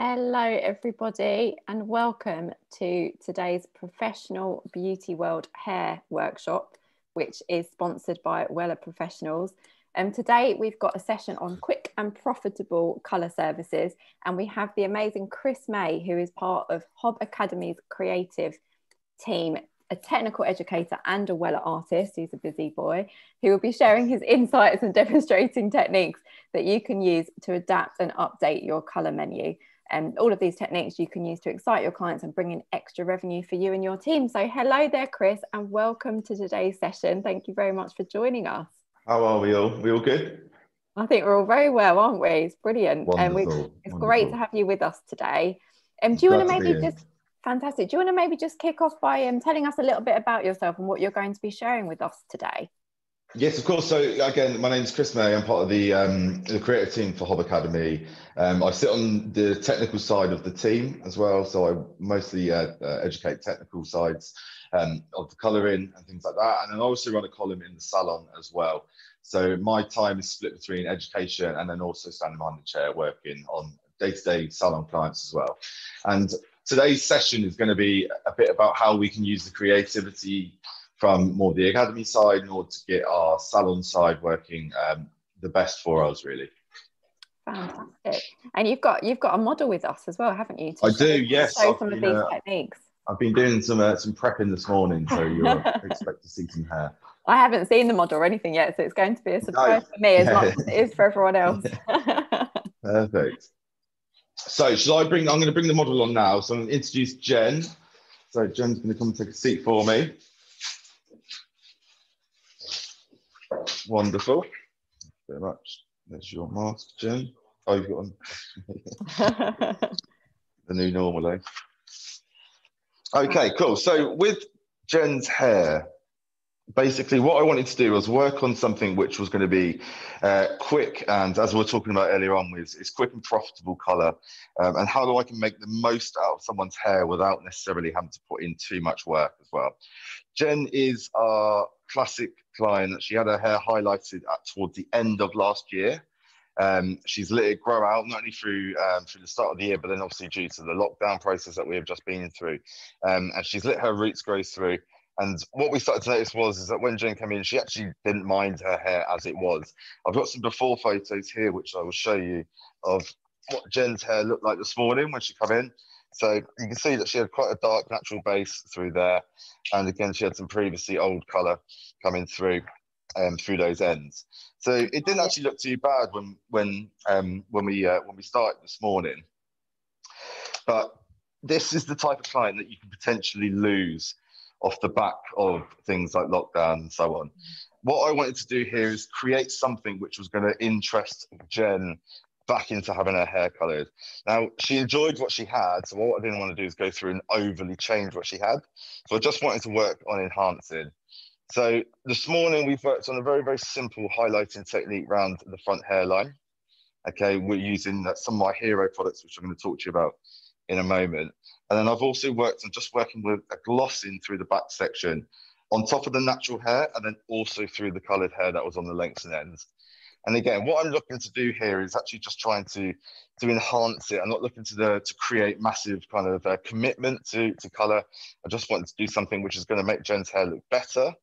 Hello everybody and welcome to today's Professional Beauty World Hair Workshop, which is sponsored by Wella Professionals. Today we've got a session on quick and profitable colour services, and we have the amazing Chris May, who is part of HOB Academy's creative team, a technical educator and a Wella artist. He's a busy boy, who will be sharing his insights and demonstrating techniques that you can use to adapt and update your colour menu. And all of these techniques you can use to excite your clients and bring in extra revenue for you and your team. So hello there, Chris, and welcome to today's session. Thank you very much for joining us. How are we all? We all good? I think we're all very well, aren't we? It's brilliant. Wonderful. It's great to have you with us today. Do you want to maybe just, fantastic, do you want to maybe just kick off by telling us a little bit about yourself and what you're going to be sharing with us today? Yes, of course. So again, my name is Chris May. I'm part of the creative team for HOB Academy. I sit on the technical side of the team as well. So I mostly educate technical sides of the colouring and things like that. And then I also run a column in the Salon as well. So my time is split between education and then also standing behind the chair working on day-to-day Salon clients as well. And today's session is going to be a bit about how we can use the creativity from more the Academy side in order to get our Salon side working the best for us, really. Fantastic. And you've got a model with us as well, haven't you? I do, yes. Show some of these techniques. I've been doing some prepping this morning, so you'll expect to see some hair. I haven't seen the model or anything yet, so it's going to be a surprise for me as much as it is for everyone else. Perfect. So I'm going to bring the model on now. So I'm going to introduce Jen. So Jen's going to come and take a seat for me. Wonderful. Very much. There's your mask, Jen. Oh, you've got one. The new normal, eh? Okay, cool. So with Jen's hair, basically what I wanted to do was work on something which was going to be quick, and as we were talking about earlier on, is quick and profitable colour, and how I can make the most out of someone's hair without necessarily having to put in too much work as well. Jen is our classic client. She had her hair highlighted towards the end of last year. She's let it grow out, not only through the start of the year, but then obviously due to the lockdown process that we have just been through. And she's let her roots grow through. And what we started to notice is that when Jen came in, she actually didn't mind her hair as it was. I've got some before photos here, which I will show you of what Jen's hair looked like this morning when she came in. So you can see that she had quite a dark natural base through there. And again, she had some previously old colour coming through those ends. So it didn't actually look too bad when we started this morning. But this is the type of client that you can potentially lose off the back of things like lockdown and so on. What I wanted to do here is create something which was going to interest Jen back into having her hair coloured. Now, she enjoyed what she had, so what I didn't want to do is go through and overly change what she had. So I just wanted to work on enhancing. So this morning we've worked on a very, very simple highlighting technique around the front hairline. Okay, we're using some of my hero products, which I'm going to talk to you about in a moment. And then I've also worked on just working with a glossing through the back section on top of the natural hair, and then also through the coloured hair that was on the lengths and ends. And again, what I'm looking to do here is actually just trying to enhance it. I'm not looking to create massive kind of commitment to colour. I just want to do something which is going to make Jen's hair look better,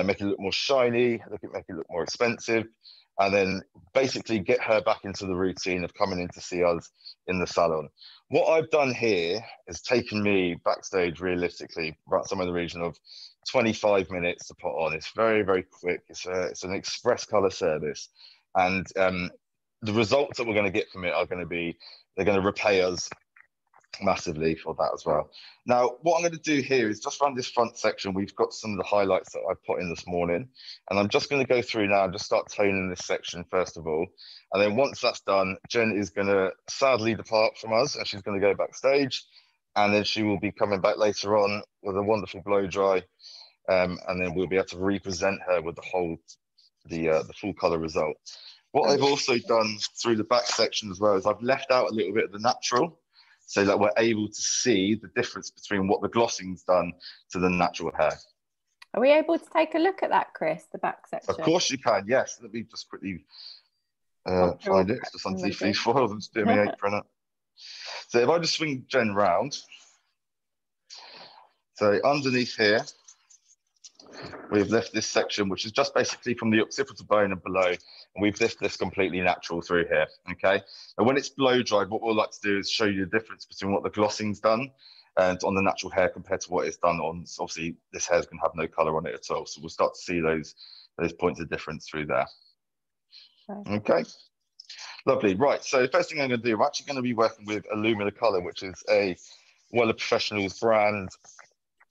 make it look more shiny, make it look more expensive, and then basically get her back into the routine of coming in to see us in the salon. What I've done here is taken me backstage realistically about somewhere in the region of 25 minutes to put on. It's very, very quick. It's an express color service. And the results that we're going to get from it are going to be, they're going to repay us massively for that as well. Now, what I'm going to do here is just around this front section, we've got some of the highlights that I put in this morning. And I'm just going to go through now and just start toning this section first of all. And then once that's done, Jen is going to sadly depart from us and she's going to go backstage. and then she will be coming back later on with a wonderful blow dry, and then we'll be able to represent her with the full color result. What I've also done through the back section as well is I've left out a little bit of the natural, so that we're able to see the difference between what the glossing's done to the natural hair. Are we able to take a look at that, Chris, the back section? Of course you can, yes. Let me just quickly find it. It's just on these foils. I'm just doing my apron up. So if I just swing Jen round, so underneath here, we've left this section, which is just basically from the occipital bone and below, and we've left this completely natural through here, okay? And when it's blow dried, what we'll like to do is show you the difference between what the glossing's done and on the natural hair compared to what it's done on, obviously, this hair's going to have no colour on it at all, so we'll start to see those points of difference through there. Okay, lovely. Right, so the first thing I'm going to do, I'm actually going to be working with Illumina Colour, which is a Wella Professionals brand.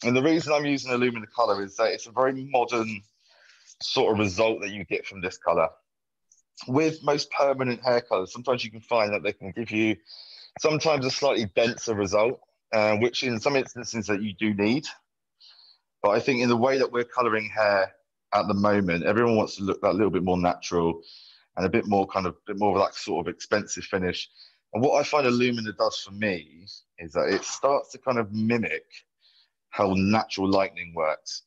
And the reason I'm using Illumina Colour is that it's a very modern sort of result that you get from this colour. With most permanent hair colours, sometimes you can find that they can give you sometimes a slightly denser result, which in some instances that you do need. But I think in the way that we're colouring hair at the moment, everyone wants to look that little bit more natural and a bit more of that sort of expensive finish. And what I find Illumina does for me is that it starts to kind of mimic how natural lightning works.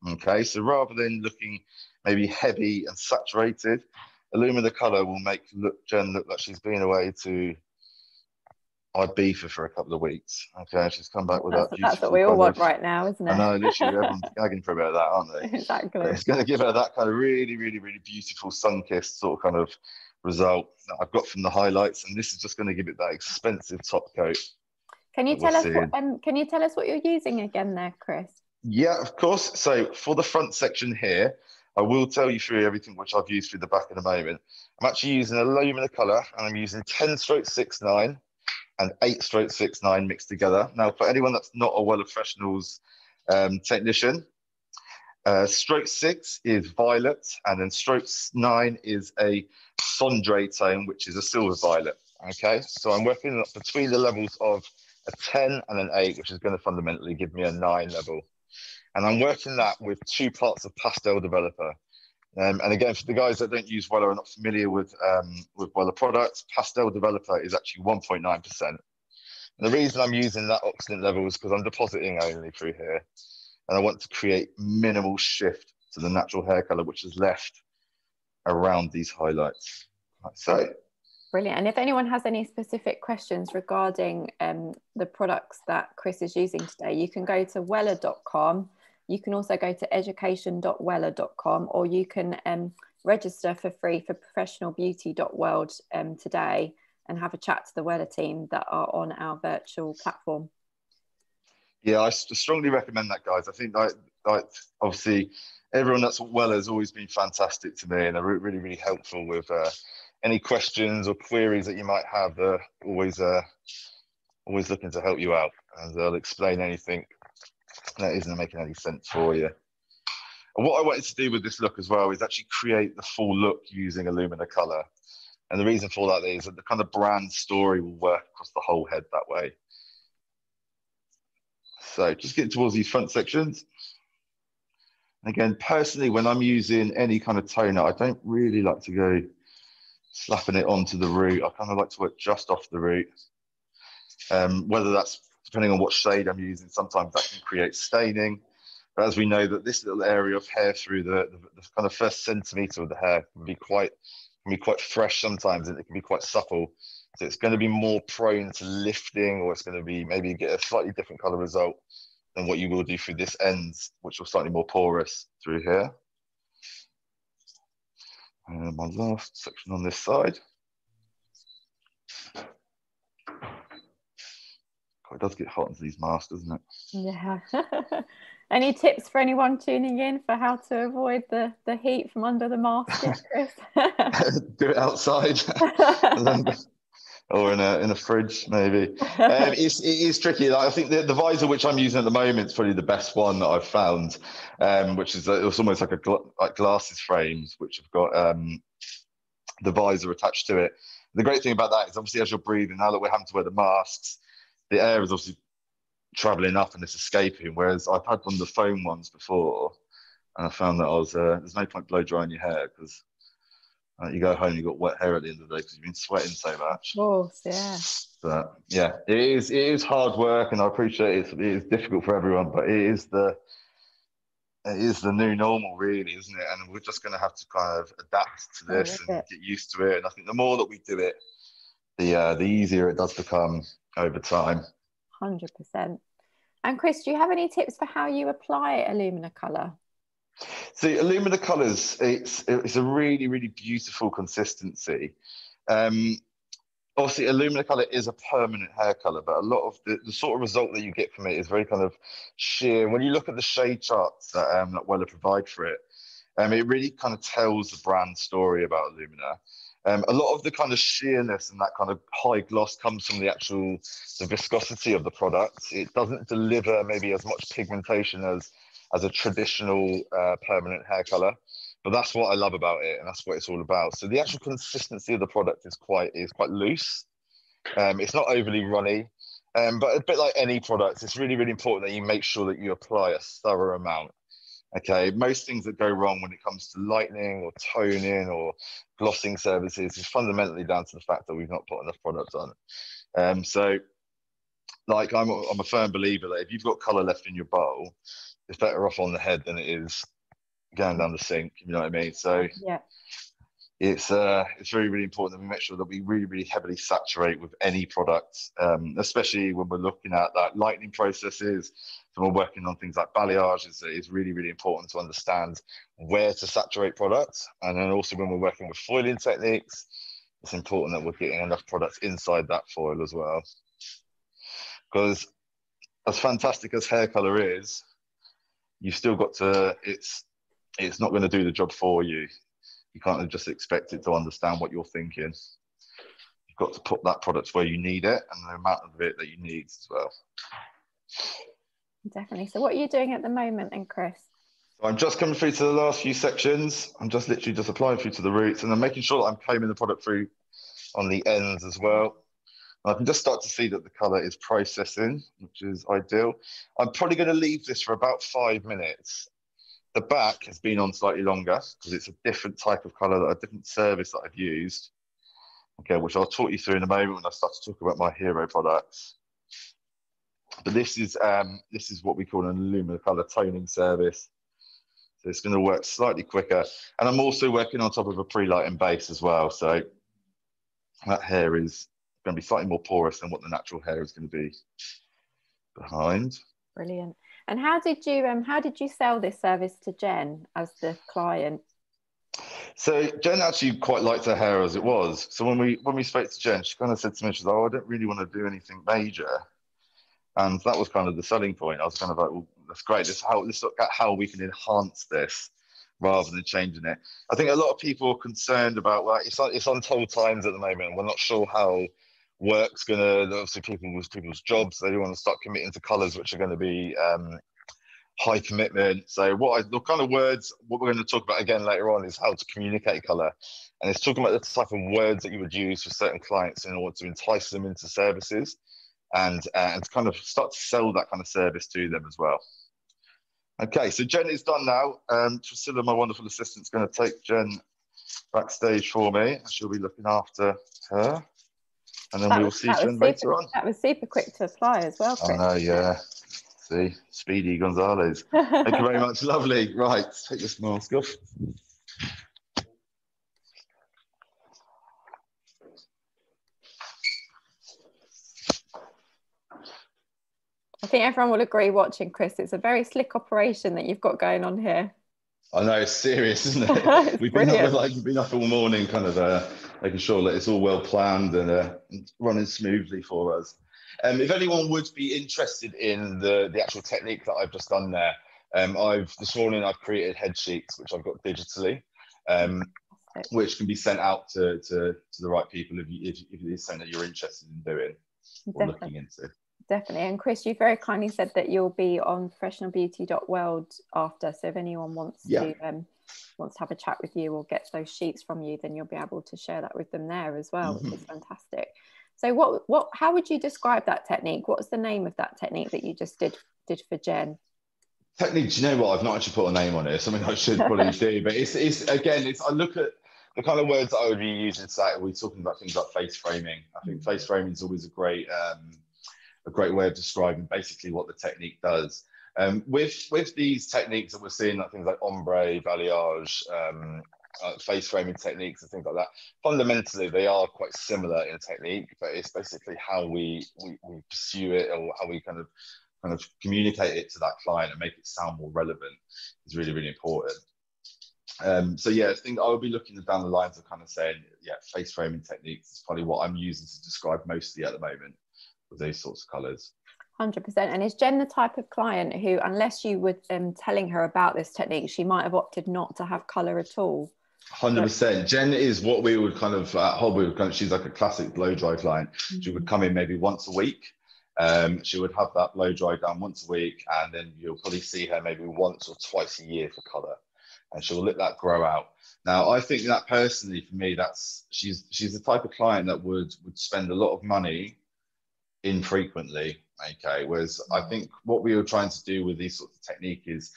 Okay, so rather than looking maybe heavy and saturated, Illumina Colour will make Jen look like she's been away to Ibiza for a couple of weeks. Okay, she's come back with that beautiful. That's what we all want right now, isn't it? I know, literally everyone's gagging for a bit of that, aren't they? Exactly. But it's going to give her that kind of really, really, really beautiful sun-kissed sort of kind of result that I've got from the highlights, and this is just going to give it that expensive top coat. Can you tell us what you're using again there, Chris? Yeah, of course. So for the front section here, I will tell you through everything which I've used through the back in a moment. I'm actually using Illumina Colour, and I'm using 10/69 and 8/69 mixed together. Now, for anyone that's not a Wella Professionals technician, stroke 6 is violet, and then stroke 9 is a cendré tone, which is a silver violet. Okay, so I'm working between the levels of a 10 and an 8, which is going to fundamentally give me a 9 level. And I'm working that with 2 parts of pastel developer. And again, for the guys that don't use Wella or are not familiar with Wella products, pastel developer is actually 1.9%. And the reason I'm using that oxidant level is because I'm depositing only through here. And I want to create minimal shift to the natural hair color, which is left around these highlights. Like so. Brilliant. And if anyone has any specific questions regarding the products that Chris is using today, you can go to wella.com. You can also go to education.wella.com, or you can register for free for professionalbeauty.world today and have a chat to the Wella team that are on our virtual platform. Yeah, I strongly recommend that, guys. I think like obviously everyone that's at Wella has always been fantastic to me, and they're really, really helpful with any questions or queries that you might have. They're always looking to help you out, and they'll explain anything that isn't making any sense for you. And what I wanted to do with this look as well is actually create the full look using Illumina Colour. And the reason for that is that the kind of brand story will work across the whole head that way. So just getting towards these front sections. Again, personally, when I'm using any kind of toner, I don't really like to go slapping it onto the root. I kind of like to work just off the root. Whether that's depending on what shade I'm using, sometimes that can create staining. But as we know that this little area of hair through the kind of first centimetre of the hair can be quite fresh sometimes, and it can be quite supple. So it's going to be more prone to lifting, or it's going to be maybe get a slightly different colour result than what you will do through this end, which will slightly more porous through here. And my last section on this side. It does get hot into these masks, doesn't it? Yeah. Any tips for anyone tuning in for how to avoid the heat from under the mask, Chris? Do it outside. Or in a fridge, maybe. It is tricky. Like, I think the visor which I'm using at the moment is probably the best one that I've found, which is it's almost like like glasses frames, which have got the visor attached to it. The great thing about that is obviously as you're breathing, now that we're having to wear the masks, the air is obviously traveling up and it's escaping. Whereas I've had one of the foam ones before, and I found that there's no point blow drying your hair because you go home, you've got wet hair at the end of the day because you've been sweating so much. Of course, yeah. But yeah, it is hard work, and I appreciate it is difficult for everyone, but it is the new normal, really, isn't it? And we're just going to have to kind of adapt to this and get used to it. And I think the more that we do it, the easier it does become over time. 100%. And Chris, do you have any tips for how you apply Illumina colour? So Illumina colours, it's a really, really beautiful consistency. Obviously, Illumina colour is a permanent hair colour, but a lot of the sort of result that you get from it is very kind of sheer. When you look at the shade charts that Wella provide for it, it really kind of tells the brand story about Illumina. A lot of the kind of sheerness and that kind of high gloss comes from the viscosity of the product. It doesn't deliver maybe as much pigmentation as a traditional permanent hair color, but that's what I love about it, and that's what it's all about. So the actual consistency of the product is quite loose. It's not overly runny, but a bit like any product, it's really, really important that you make sure that you apply a thorough amount. Okay, most things that go wrong when it comes to lightening or toning or glossing services is fundamentally down to the fact that we've not put enough product on. So, like, I'm a firm believer that if you've got color left in your bowl, it's better off on the head than it is going down the sink. You know what I mean? So yeah, it's really, really important that we make sure that we really, really heavily saturate with any product, especially when we're looking at that lightening processes. So we're working on things like balayage. It's really, really important to understand where to saturate products, and then also when we're working with foiling techniques, it's important that we're getting enough products inside that foil as well. Because as fantastic as hair color is, you've still got to. It's not going to do the job for you. You can't just expect it to understand what you're thinking. You've got to put that product where you need it and the amount of it that you need as well. Definitely. So what are you doing at the moment then, Chris? So I'm just coming through to the last few sections. I'm just literally just applying through to the roots, and I'm making sure that I'm combing the product through on the ends as well. And I can just start to see that the color is processing, which is ideal. I'm probably going to leave this for about 5 minutes. The back has been on slightly longer because it's a different type of color, a different service that I've used. Okay, which I'll talk you through in a moment when I start to talk about my hero products. But this is what we call an Illumina color toning service. So it's going to work slightly quicker. And I'm also working on top of a pre-lighting base as well. So that hair is going to be slightly more porous than what the natural hair is going to be behind. Brilliant. And how did you sell this service to Jen as the client? So Jen actually quite liked her hair as it was. So when we spoke to Jen, she kind of said to me, she's like, "Oh, I don't really want to do anything major." And that was kind of the selling point. I was kind of like, "Well, that's great. Let's look at how we can enhance this rather than changing it." I think a lot of people are concerned about, well, it's untold times at the moment, and we're not sure how work's going to, obviously people's jobs, they don't want to start committing to colours which are going to be high commitment. So the kind of words, what we're going to talk about again later on is how to communicate colour. And it's talking about the type of words that you would use for certain clients in order to entice them into services and to kind of start to sell that kind of service to them as well. Okay, so Jen is done now. Priscilla, my wonderful assistant, is going to take Jen backstage for me. She'll be looking after her. And then we will see Jen later on. That was super quick to apply as well, Chris. I know, yeah. See, Speedy Gonzalez. Thank you very much. Lovely. Right, take this mask off. I think everyone will agree watching, Chris. It's a very slick operation that you've got going on here. I know, it's serious, isn't it? We've been up all morning, kind of making sure that it's all well planned and running smoothly for us. If anyone would be interested in the actual technique that I've just done there, this morning I've created head sheets which I've got digitally, which can be sent out to the right people if it is something that you're interested in doing or looking into. Definitely. And Chris, you very kindly said that you'll be on professionalbeauty.world after. So if anyone wants to have a chat with you or get those sheets from you, then you'll be able to share that with them there as well, which is fantastic. So how would you describe that technique? What's the name of that technique that you just did for Jen? Technique, do you know what? I've not actually put a name on it. It's something I should probably do, but it's I look at the kind of words that I would be using. Like we're talking about things like face framing. I think face framing is always a great way of describing basically what the technique does. With these techniques that we're seeing, like things like ombre, balayage, face framing techniques and things like that, fundamentally they are quite similar in technique, but it's basically how we pursue it, or how we kind of communicate it to that client and make it sound more relevant is really, really important. So yeah, I think I would be looking down the lines of kind of saying, yeah, face framing techniques is probably what I'm using to describe mostly at the moment with those sorts of colours. 100%. And is Jen the type of client who, unless you were telling her about this technique, she might have opted not to have colour at all? 100%. Jen is what we would kind of at HOB, she's like a classic blow dry client. She would come in maybe once a week. She would have that blow dry done once a week, and then you'll probably see her maybe once or twice a year for colour, and she'll let that grow out. Now, I think that personally, for me, she's the type of client that would spend a lot of money infrequently. Okay, whereas I think what we were trying to do with these sorts of technique is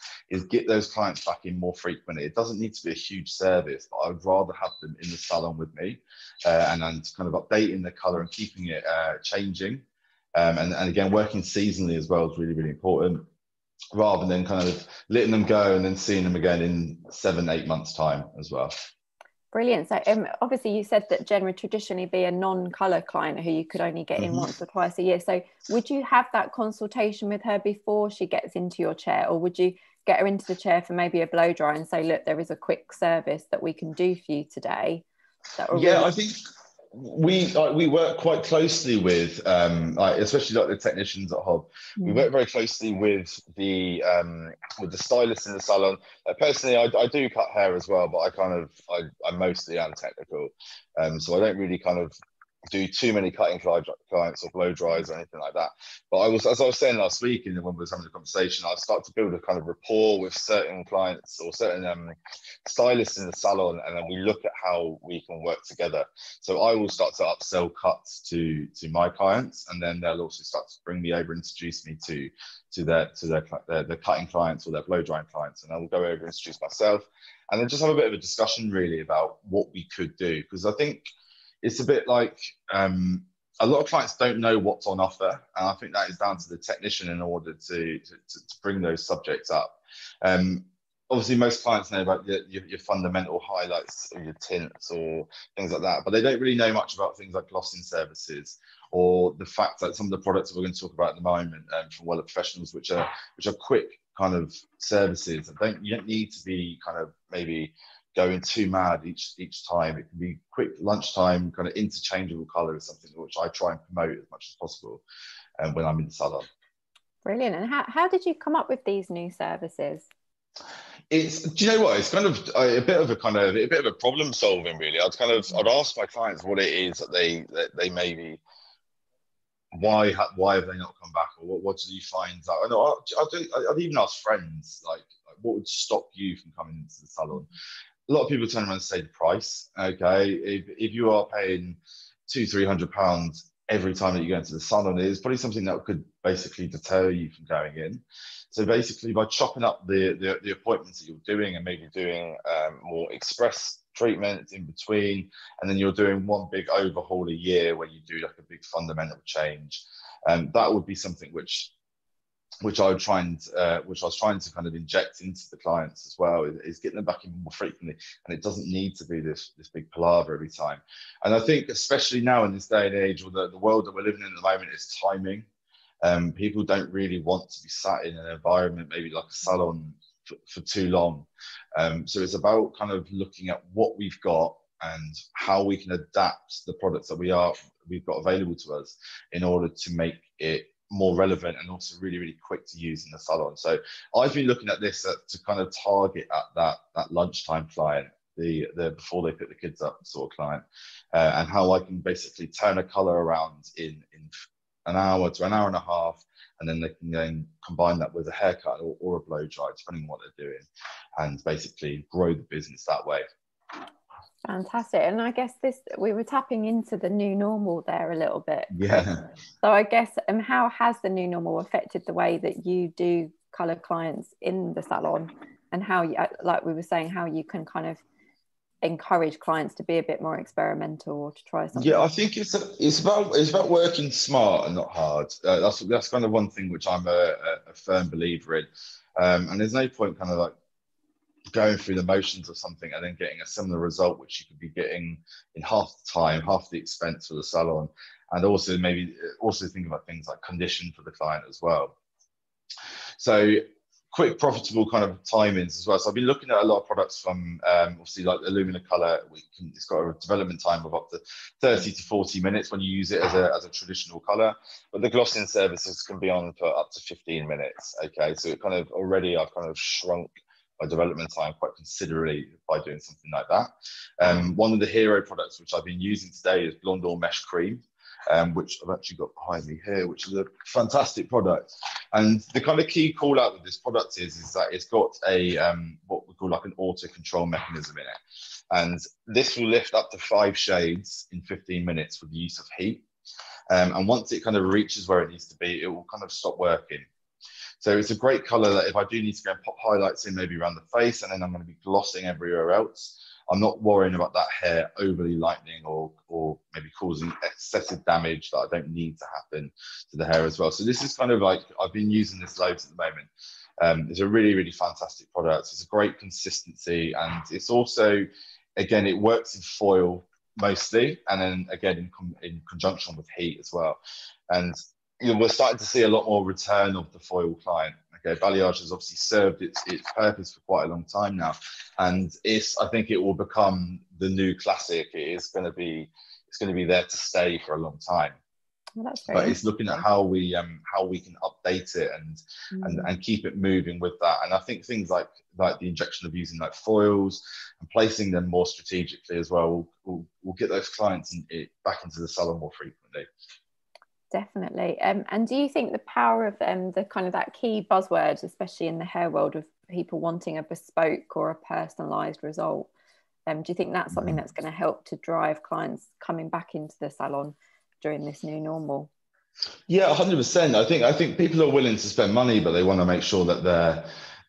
get those clients back in more frequently. It doesn't need to be a huge service, but I would rather have them in the salon with me, and kind of updating the colour and keeping it changing. And again, working seasonally as well is really, really important, rather than kind of letting them go and then seeing them again in 7-8 months time as well. Brilliant. So obviously you said that Jen would traditionally be a non-colour client who you could only get in once or twice a year. So would you have that consultation with her before she gets into your chair, or would you get her into the chair for maybe a blow dry and say, look, there is a quick service that we can do for you today? I think we work quite closely with especially like the technicians at HOB. We work very closely with the stylists in the salon. Personally, I do cut hair as well, but I mostly am technical, so I don't really kind of do too many cutting clients or blow dries or anything like that. But as I was saying last week, and when we were having the conversation, I start to build a kind of rapport with certain clients or certain stylists in the salon, and then we look at how we can work together. So I will start to upsell cuts to my clients, and then they'll also start to bring me over, introduce me to their cutting clients or their blow drying clients, and I will go over and introduce myself, and then just have a bit of a discussion really about what we could do, because I think it's a bit like a lot of clients don't know what's on offer, and I think that is down to the technician in order to bring those subjects up. Obviously, most clients know about your fundamental highlights or your tints or things like that, but they don't really know much about things like glossing services, or the fact that some of the products that we're going to talk about at the moment from Wella Professionals, which are quick kind of services. You don't need to be kind of maybe going too mad each time. It can be quick lunchtime, kind of interchangeable colour is something which I try and promote as much as possible when I'm in the salon. Brilliant. And how did you come up with these new services? Do you know what? It's kind of a bit of a problem solving, really. I'd ask my clients what it is that they maybe, why have they not come back, or what do you find out? I know I'd even ask friends like what would stop you from coming into the salon. A lot of people turn around and say the price. Okay, if you are paying £200-300 every time that you go into the salon, it is probably something that could basically deter you from going in. So basically, by chopping up the appointments that you're doing, and maybe doing more express treatments in between, and then you're doing one big overhaul a year where you do like a big fundamental change, that would be something which I was trying to kind of inject into the clients as well, is getting them back in more frequently, and it doesn't need to be this big palaver every time. And I think especially now in this day and age, or the world that we're living in at the moment, is timing. People don't really want to be sat in an environment maybe like a salon for too long. So it's about kind of looking at what we've got and how we can adapt the products that we've got available to us in order to make it more relevant and also really, really quick to use in the salon. So I've been looking at this to kind of target at that lunchtime client, the before they pick the kids up sort of client, and how I can basically turn a color around in an hour to an hour and a half, and then they can then combine that with a haircut or a blow dry, depending on what they're doing, and basically grow the business that way. Fantastic. And I guess we were tapping into the new normal there a little bit, Chris. Yeah. So I guess, how has the new normal affected the way that you do colour clients in the salon, and how you, like we were saying, how you can kind of encourage clients to be a bit more experimental or to try something? Yeah, I think it's about working smart and not hard. That's kind of one thing which I'm a firm believer in. And there's no point kind of like going through the motions of something and then getting a similar result, which you could be getting in half the time, half the expense for the salon, and also maybe also think about things like condition for the client as well. So quick, profitable kind of timings as well. So I've been looking at a lot of products from obviously like the Illumina color. It's got a development time of up to 30 to 40 minutes when you use it as a traditional color, but the glossing services can be on for up to 15 minutes. Okay, so it kind of already I've kind of shrunk my development time quite considerably by doing something like that. One of the hero products which I've been using today is Blonde Or Mesh Cream, which I've actually got behind me here, which is a fantastic product. And the kind of key call out with this product is that it's got a what we call like an auto control mechanism in it. And this will lift up to 5 shades in 15 minutes with the use of heat. And once it kind of reaches where it needs to be, it will kind of stop working. So it's a great color that if I do need to go and pop highlights in maybe around the face, and then I'm going to be glossing everywhere else, I'm not worrying about that hair overly lightening or maybe causing excessive damage that I don't need to happen to the hair as well. So this is kind of like, I've been using this loads at the moment. It's a really, really fantastic product. It's a great consistency, and it's also, again, it works in foil mostly, and then again in conjunction with heat as well. And we're starting to see a lot more return of the foil client. Okay, balayage has obviously served its purpose for quite a long time now, and I think it will become the new classic. It's going to be there to stay for a long time. Well, but it's looking at how we can update it and keep it moving with that. And I think things like the injection of using like foils and placing them more strategically as well will get those clients back into the salon more frequently. Definitely. And do you think the power of the kind of that key buzzword, especially in the hair world, of people wanting a bespoke or a personalised result, do you think that's something that's going to help to drive clients coming back into the salon during this new normal? Yeah, 100%. I think people are willing to spend money, but they want to make sure that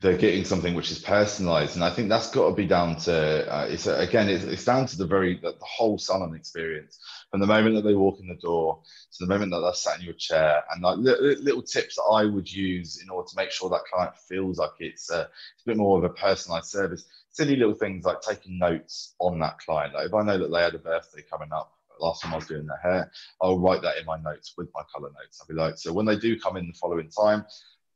they're getting something which is personalized, and I think that's got to be down to it's down to the whole salon experience, from the moment that they walk in the door to the moment that they're sat in your chair, and like little tips that I would use in order to make sure that client feels like it's a bit more of a personalized service. Silly little things like taking notes on that client. Like if I know that they had a birthday coming up last time I was doing their hair, I'll write that in my notes with my color notes. I'll be like, so when they do come in the following time,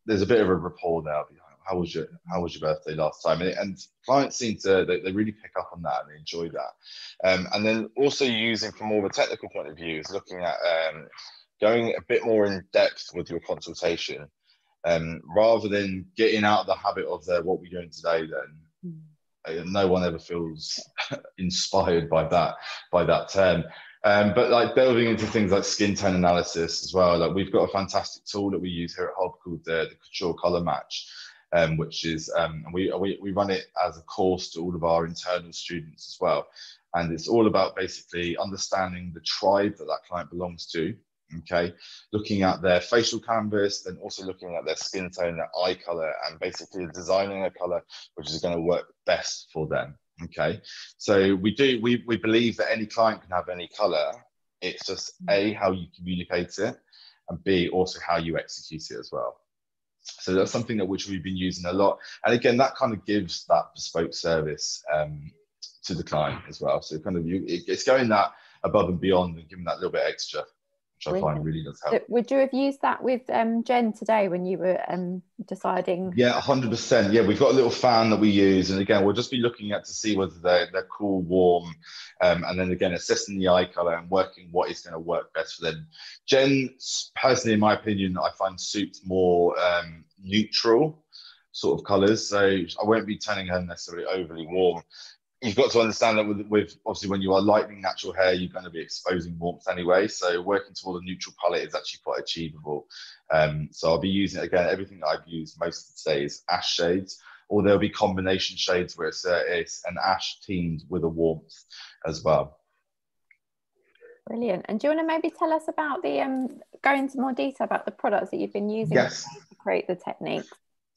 there's a bit of a rapport there. I'll be like, how was your birthday last time? And clients seem to, they really pick up on that and they enjoy that. And then also using, from more of a technical point of view, is looking at going a bit more in depth with your consultation, rather than getting out of the habit of what we're doing today. Then no one ever feels inspired by that term. But like delving into things like skin tone analysis as well. Like we've got a fantastic tool that we use here at HOB called the Couture Color Match, which is we run it as a course to all of our internal students as well. And it's all about basically understanding the tribe that client belongs to. Okay, looking at their facial canvas, then also looking at their skin tone, their eye color, and basically designing a color which is going to work best for them. Okay, so we believe that any client can have any color. It's just A, how you communicate it, and B, also how you execute it as well. So that's something which we've been using a lot. And again, that kind of gives that bespoke service to the client as well. So kind of it's going that above and beyond and giving that little bit extra, which I find really does help. Would you have used that with Jen today when you were deciding? Yeah, 100%. Yeah, we've got a little fan that we use, and again, we'll just be looking at to see whether they're cool, warm, and then again assessing the eye color and working what is going to work best for them. Jen, personally, in my opinion, I find suits more neutral sort of colors, so I won't be turning her necessarily overly warm. You've got to understand that with obviously when you are lightening natural hair, you're going to be exposing warmth anyway. So working toward a neutral palette is actually quite achievable. So I'll be using, again, everything that I've used most of today is ash shades. or there'll be combination shades where it's an ash teamed with a warmth as well. Brilliant. And do you want to maybe tell us about the go into more detail about the products that you've been using to create the techniques?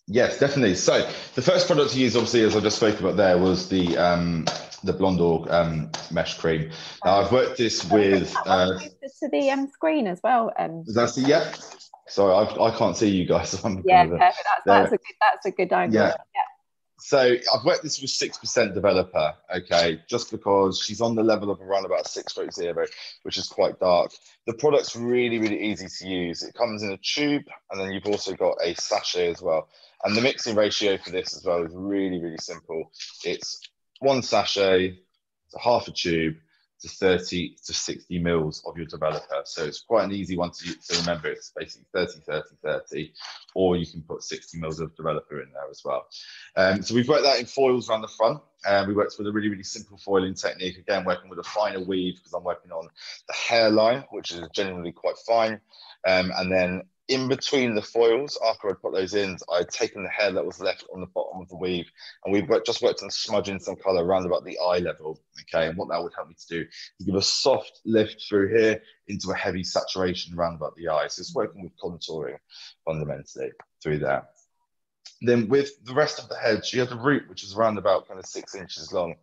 Yes, definitely. So the first product to use, obviously, as I just spoke about there, was the Blondor mesh cream. Now I've worked this with to the screen as well. That's yeah. Sorry, I can't see you guys. I'm yeah, perfect. That's a good angle. Yeah. So I've worked this with 6% developer, okay, just because she's on the level of around about 6/0, which is quite dark. The product's really, really easy to use. It comes in a tube, and then you've also got a sachet as well. And the mixing ratio for this as well is really, really simple. It's 1 sachet to half a tube to 30 to 60 mils of your developer. So it's quite an easy one to remember. It's basically 30, 30, 30, or you can put 60 mils of developer in there as well. So we've worked that in foils around the front. We worked with a really, really simple foiling technique. Again, working with a finer weave because I'm working on the hairline, which is generally quite fine. And then in between the foils, after I put those in, I'd taken the hair that was left on the bottom of the weave, and we've just worked on smudging some color around about the eye level. Okay, and what that would help me to do is give a soft lift through here into a heavy saturation around about the eye. So it's working with contouring fundamentally through there. Then with the rest of the head, she had a root which is around about kind of 6 inches long.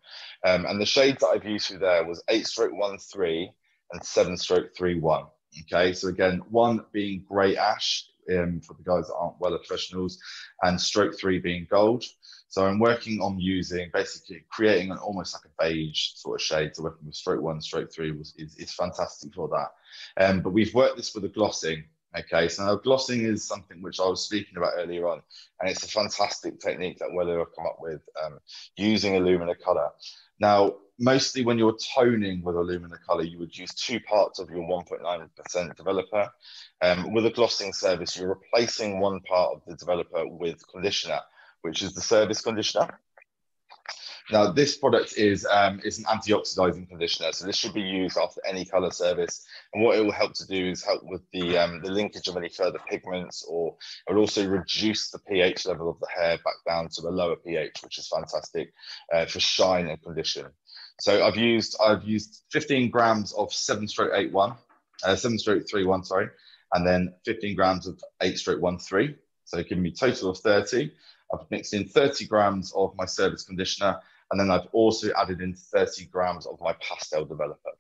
And the shades that I've used through there was 8/13 and 7/31. Okay, so again, 1 being grey ash for the guys that aren't Wella professionals, and /3 being gold. So I'm working on using, basically creating an almost like a beige sort of shade. So working with /1, /3 is fantastic for that. But we've worked this with a glossing. Okay, so now glossing is something which I was speaking about earlier on, and it's a fantastic technique that Wella have come up with using Illumina color. Now, mostly when you're toning with Illumina color, you would use 2 parts of your 1.9% developer. With a glossing service, you're replacing 1 part of the developer with conditioner, which is the service conditioner. Now, this product is an anti-oxidizing conditioner, so this should be used after any color service. And what it will help to do is help with the linkage of any further pigments, or it will also reduce the pH level of the hair back down to the lower pH, which is fantastic for shine and condition. So I've used 15 grams of 7/31, sorry, and then 15 grams of 8/13. So giving me a total of 30. I've mixed in 30 grams of my service conditioner, and then I've also added in 30 grams of my pastel developer.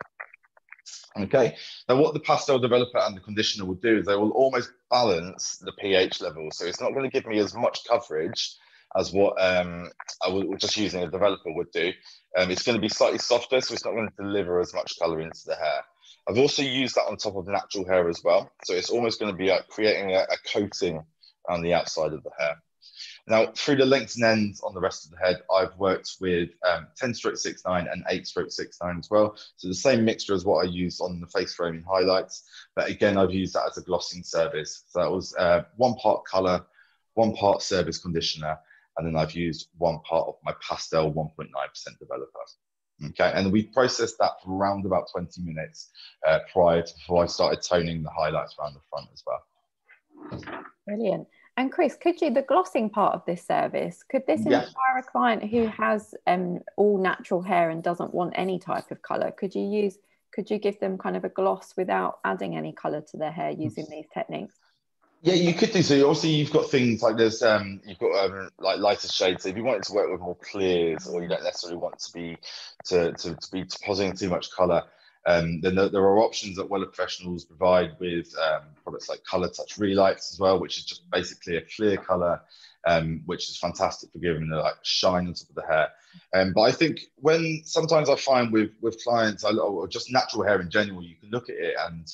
Okay, now what the pastel developer and the conditioner will do is they will almost balance the pH level. So it's not going to give me as much coverage as what I was just using a developer would do. It's going to be slightly softer, so it's not going to deliver as much color into the hair. I've also used that on top of natural hair as well. So it's almost going to be like creating a coating on the outside of the hair. Now, through the lengths and ends on the rest of the head, I've worked with 10/69 and 8/69 as well. So the same mixture as what I used on the face framing highlights. But again, I've used that as a glossing service. So that was 1 part color, 1 part service conditioner, and then I've used 1 part of my pastel 1.9% developer. Okay, and we processed that for around about 20 minutes before I started toning the highlights around the front as well. Brilliant. And Chris, the glossing part of this service, could this inspire a client who has all natural hair and doesn't want any type of color? Could you give them kind of a gloss without adding any color to their hair using these techniques? Yeah, you could do so. Obviously, you've got things like there's you've got like lighter shades. So if you wanted to work with more clears, or you don't necessarily want to be depositing too much color, then there are options that Wella professionals provide with products like Color Touch Relights as well, which is just basically a clear color, which is fantastic for giving a like shine on top of the hair. But I think sometimes I find with clients, or just natural hair in general, you can look at it and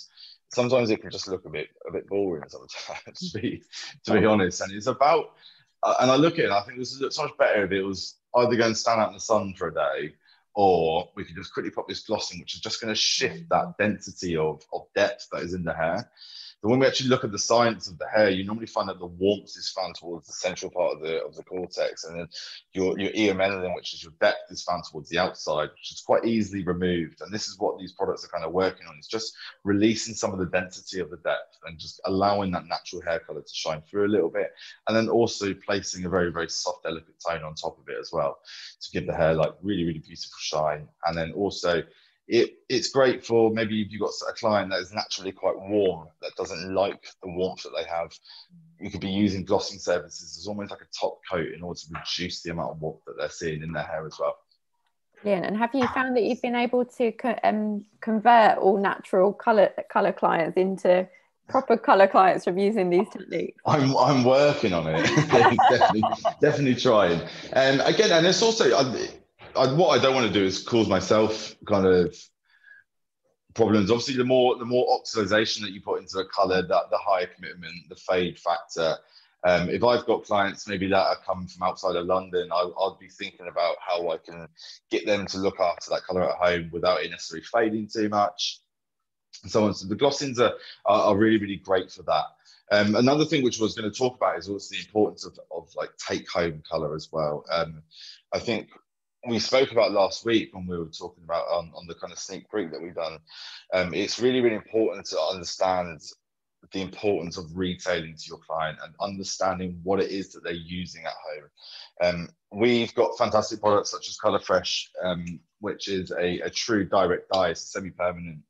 sometimes it can just look a bit boring sometimes, to be honest. And it's about, and I look at it and I think this would look so much better if it was either going to stand out in the sun for a day, or we could just quickly pop this glossing, which is just going to shift that density of depth that is in the hair. But when we actually look at the science of the hair, you normally find that the warmth is found towards the central part of the cortex, and then your ear melanin, which is your depth, is found towards the outside, which is quite easily removed. And this is what these products are kind of working on, is just releasing some of the density of the depth and just allowing that natural hair color to shine through a little bit, and then also placing a very, very soft, delicate tone on top of it as well to give the hair like really, really beautiful shine. And then also it's great for maybe if you've got a client that is naturally quite warm, that doesn't like the warmth that they have. You could be using glossing services as almost like a top coat in order to reduce the amount of warmth that they're seeing in their hair as well. Brilliant. And have you found that you've been able to convert all natural color clients into proper color clients from using these techniques? I'm working on it. definitely trying. And again, and it's also what I don't want to do is cause myself kind of problems. Obviously, the more oxidization that you put into a color, that the higher commitment, the fade factor. If I've got clients maybe that are coming from outside of London, I'll be thinking about how I can get them to look after that color at home without it necessarily fading too much, and so on. So the glossings are really, really great for that. Another thing which I was going to talk about is also the importance of like take home color as well. I think we spoke about last week when we were talking about on the kind of sneak peek that we've done. It's really, really important to understand the importance of retailing to your client and understanding what it is that they're using at home. We've got fantastic products such as Color Fresh, which is a true direct dye, it's semi-permanent,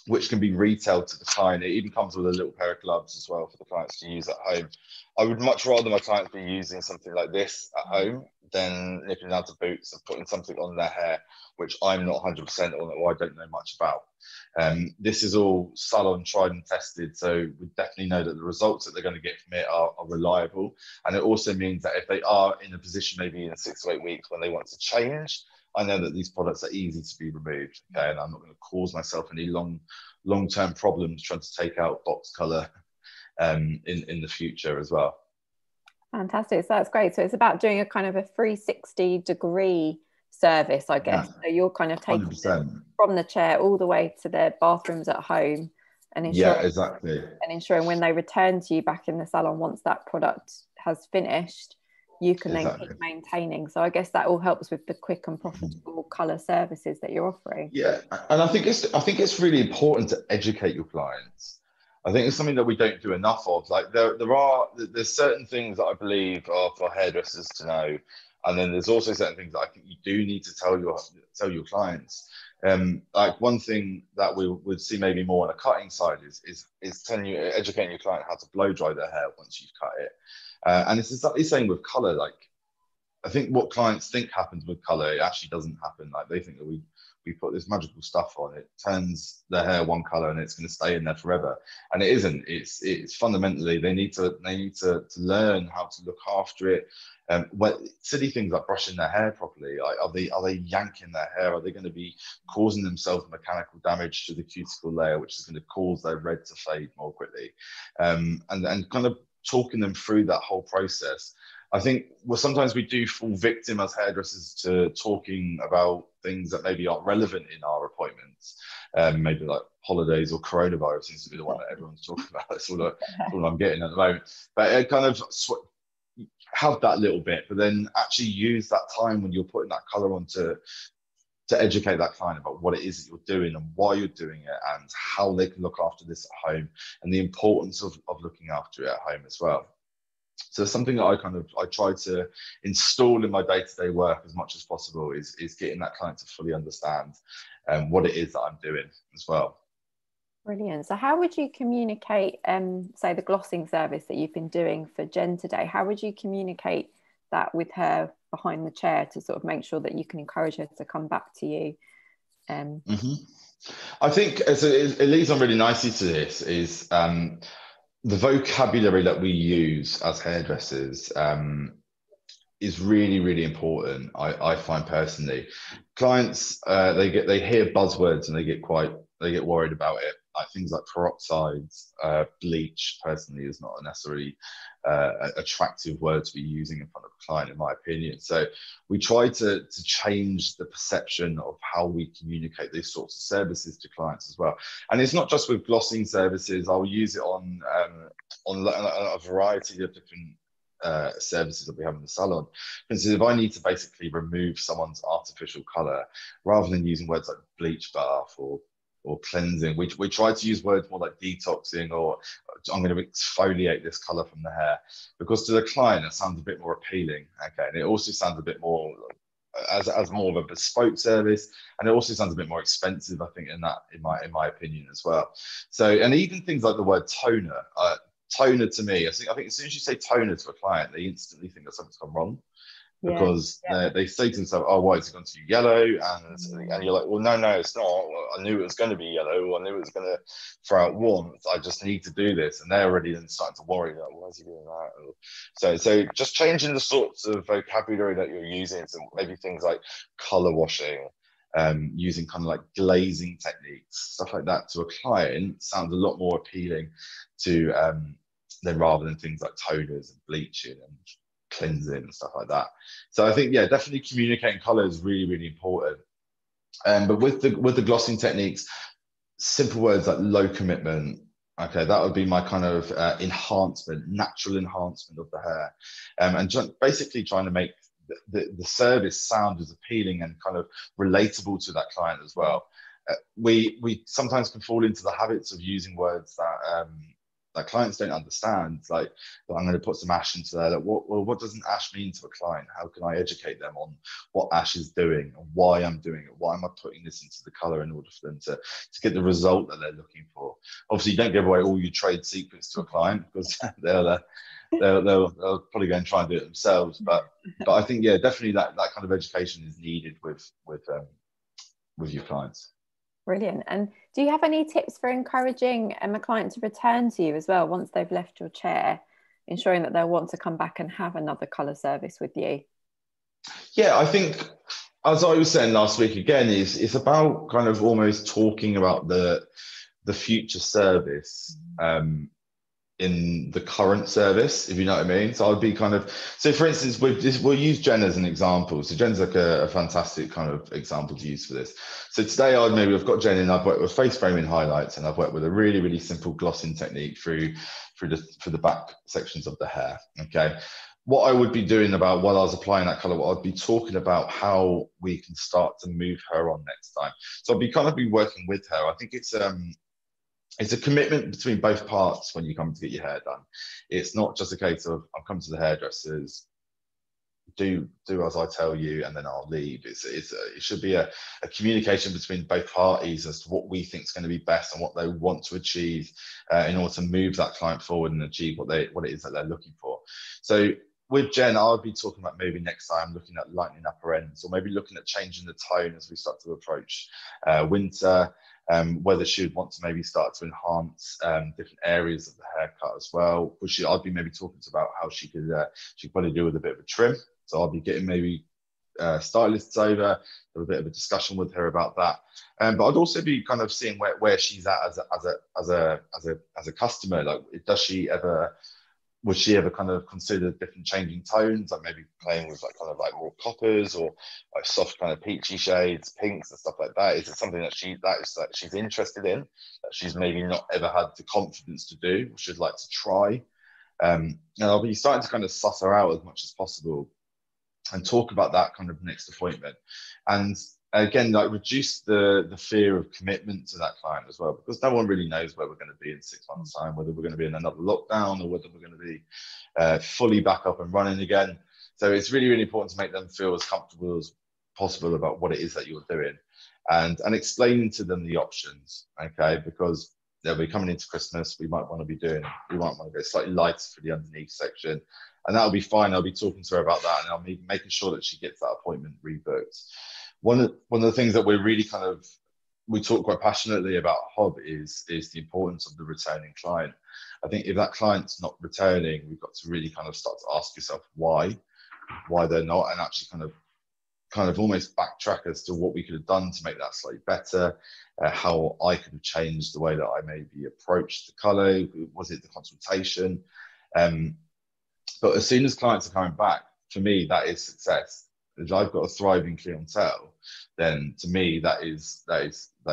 which can be retailed to the client. It even comes with a little pair of gloves as well for the clients to use at home. I would much rather my clients be using something like this at home than nipping down to Boots and putting something on their hair, which I'm not 100% on or I don't know much about. This is all Salon tried and tested, so we definitely know that the results that they're going to get from it are reliable. And it also means that if they are in a position maybe in 6 to 8 weeks when they want to change, I know that these products are easy to be removed, okay, and I'm not going to cause myself any long-term problems trying to take out box color in the future as well. Fantastic. So that's great. So it's about doing a kind of a 360-degree service, I guess. Yeah. So you're kind of taking them from the chair all the way to their bathrooms at home, and ensuring, exactly, and ensuring when they return to you back in the salon once that product has finished, you can then keep maintaining. So I guess that all helps with the quick and profitable color services that you're offering. Yeah, and I think it's really important to educate your clients. I think it's something that we don't do enough of. Like there's certain things that I believe are for hairdressers to know, and then there's also certain things that I think you do need to tell your clients. Like one thing that we would see maybe more on a cutting side is educating your client how to blow dry their hair once you've cut it. And it's exactly the same with color. Like, I think what clients think happens with color, it actually doesn't happen. Like, they think that we put this magical stuff on it, turns their hair one color, and it's going to stay in there forever. And it isn't. It's fundamentally they need to learn how to look after it. Silly things like brushing their hair properly. Like, are they yanking their hair? Are they going to be causing themselves mechanical damage to the cuticle layer, which is going to cause their red to fade more quickly? And kind of talking them through that whole process. I think sometimes we do fall victim as hairdressers to talking about things that maybe aren't relevant in our appointments. Maybe like holidays or coronavirus seems to be the one that everyone's talking about. That's all I'm getting at the moment. But it kind of have that little bit, but then actually use that time when you're putting that color on to educate that client about what it is that you're doing and why you're doing it and how they can look after this at home and the importance of looking after it at home as well. So something that I try to install in my day-to-day work as much as possible is getting that client to fully understand what it is that I'm doing as well. Brilliant. So how would you communicate, say, the glossing service that you've been doing for Jen today? How would you communicate that with her behind the chair to sort of make sure that you can encourage her to come back to you? I think it leads on really nicely to this is the vocabulary that we use as hairdressers is really, really important. I find personally, clients they hear buzzwords and they get worried about it. like things like peroxides, bleach personally is not a necessarily attractive word to be using in front of a client, in my opinion. So we try to change the perception of how we communicate these sorts of services to clients as well. And it's not just with glossing services. I'll use it on a variety of different services that we have in the salon. Because if I need to basically remove someone's artificial color, rather than using words like bleach bath or cleansing, we try to use words more like detoxing, or I'm going to exfoliate this color from the hair, because to the client it sounds a bit more appealing. Okay, and it also sounds a bit more as more of a bespoke service, and it also sounds a bit more expensive, I think, in my opinion as well. So, and even things like the word toner. Toner to me, I think as soon as you say toner to a client, they instantly think that something's gone wrong, because they say to themselves, "Oh, why is it gone to yellow?" And you're like, "Well, no, it's not. I knew it was going to be yellow. I knew it was going to throw out warmth. I just need to do this." And they're already then starting to worry, like, "Why is he doing that?" So just changing the sorts of vocabulary that you're using, so maybe things like color washing, using kind of like glazing techniques, stuff like that, to a client sounds a lot more appealing to than rather than things like toners and bleaching and cleansing and stuff like that. So I think, definitely communicating color is really, really important. But with the glossing techniques, simple words like low commitment, okay, that would be my kind of natural enhancement of the hair, and basically trying to make the service sound as appealing and kind of relatable to that client as well. We sometimes can fall into the habits of using words that clients don't understand. Like, I'm going to put some ash into there. Like, what does an ash mean to a client? How can I educate them on what ash is doing and why I'm doing it? Why am I putting this into the color in order for them to get the result that they're looking for? Obviously, you don't give away all your trade secrets to a client, because they'll probably go and try and do it themselves. But I think, definitely that kind of education is needed with your clients. Brilliant. And do you have any tips for encouraging a client to return to you as well once they've left your chair, ensuring that they'll want to come back and have another colour service with you? Yeah, I think, as I was saying last week again, it's about kind of almost talking about the future service in the current service, if you know what I mean. So I'd be kind of, so for instance, we'll use Jen as an example. So Jen's like a fantastic kind of example to use for this. So today I've got Jen in, I've worked with face framing highlights, and I've worked with a really, really simple glossing technique for the back sections of the hair. Okay. What I would be doing while I was applying that color, I'd be talking about how we can start to move her on next time. So I'd be working with her. I think it's a commitment between both parts when you come to get your hair done. It's not just a case of, I'm coming to the hairdressers, do as I tell you, and then I'll leave. It should be a communication between both parties as to what we think is going to be best and what they want to achieve in order to move that client forward and achieve what it is that they're looking for. So with Jen, I'll be talking about maybe next time looking at lightening upper ends, or maybe looking at changing the tone as we start to approach winter. Whether she would want to maybe start to enhance different areas of the haircut as well. Which I'd be maybe talking to about how she could probably do with a bit of a trim. So I'll be getting maybe stylists over, have a bit of a discussion with her about that. But I'd also be kind of seeing where she's at as a customer. Like, would she ever kind of consider different changing tones, like maybe playing with like kind of like more coppers or like soft kind of peachy shades, pinks and stuff like that? Is it something that she's interested in, that she's maybe not ever had the confidence to do, or she'd like to try? And I'll be starting to kind of suss her out as much as possible and talk about that kind of next appointment. And again, like, reduce the fear of commitment to that client as well, because no one really knows where we're going to be in 6 months' time, whether we're going to be in another lockdown or whether we're going to be fully back up and running again. So it's really, really important to make them feel as comfortable as possible about what it is that you're doing, and explaining to them the options, okay? Because they'll be coming into Christmas, we might want to go slightly lighter for the underneath section, and that'll be fine. I'll be talking to her about that, and I'll be making sure that she gets that appointment rebooked. One of the things that we're really we talk quite passionately about HOB is the importance of the returning client. I think if that client's not returning, we've got to really kind of start to ask yourself why they're not, and actually kind of kind of almost backtrack as to what we could have done to make that slightly better, how I could have changed the way that I maybe approached the colour. Was it the consultation? But as soon as clients are coming back, for me, that is success. If I've got a thriving clientele, then to me, that is